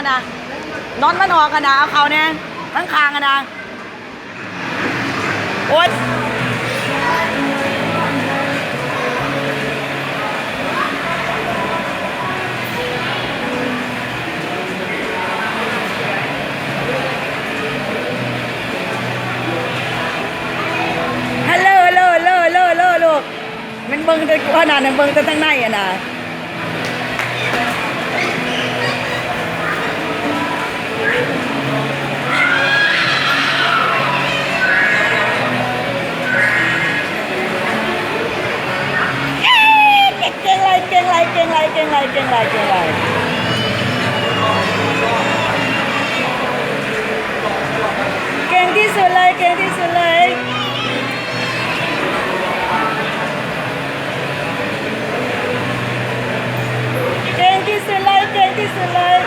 อะนะนอนมันออกกันนะเอาเขาเนี่ยทั้งคางกันนะโอ๊ยฮัลโหลลูกมันเบิ่งแต่ขนาดนั้นเบิ่งแต่ทั้งในอะนะเก่งไรเก่งไรเก่งไรเก่งไรเก่งไรเก่งไรเก่งที่สุดเลยเก่งที่สุดเลยเก่งที่สุดเลยเก่งที่สุดเลย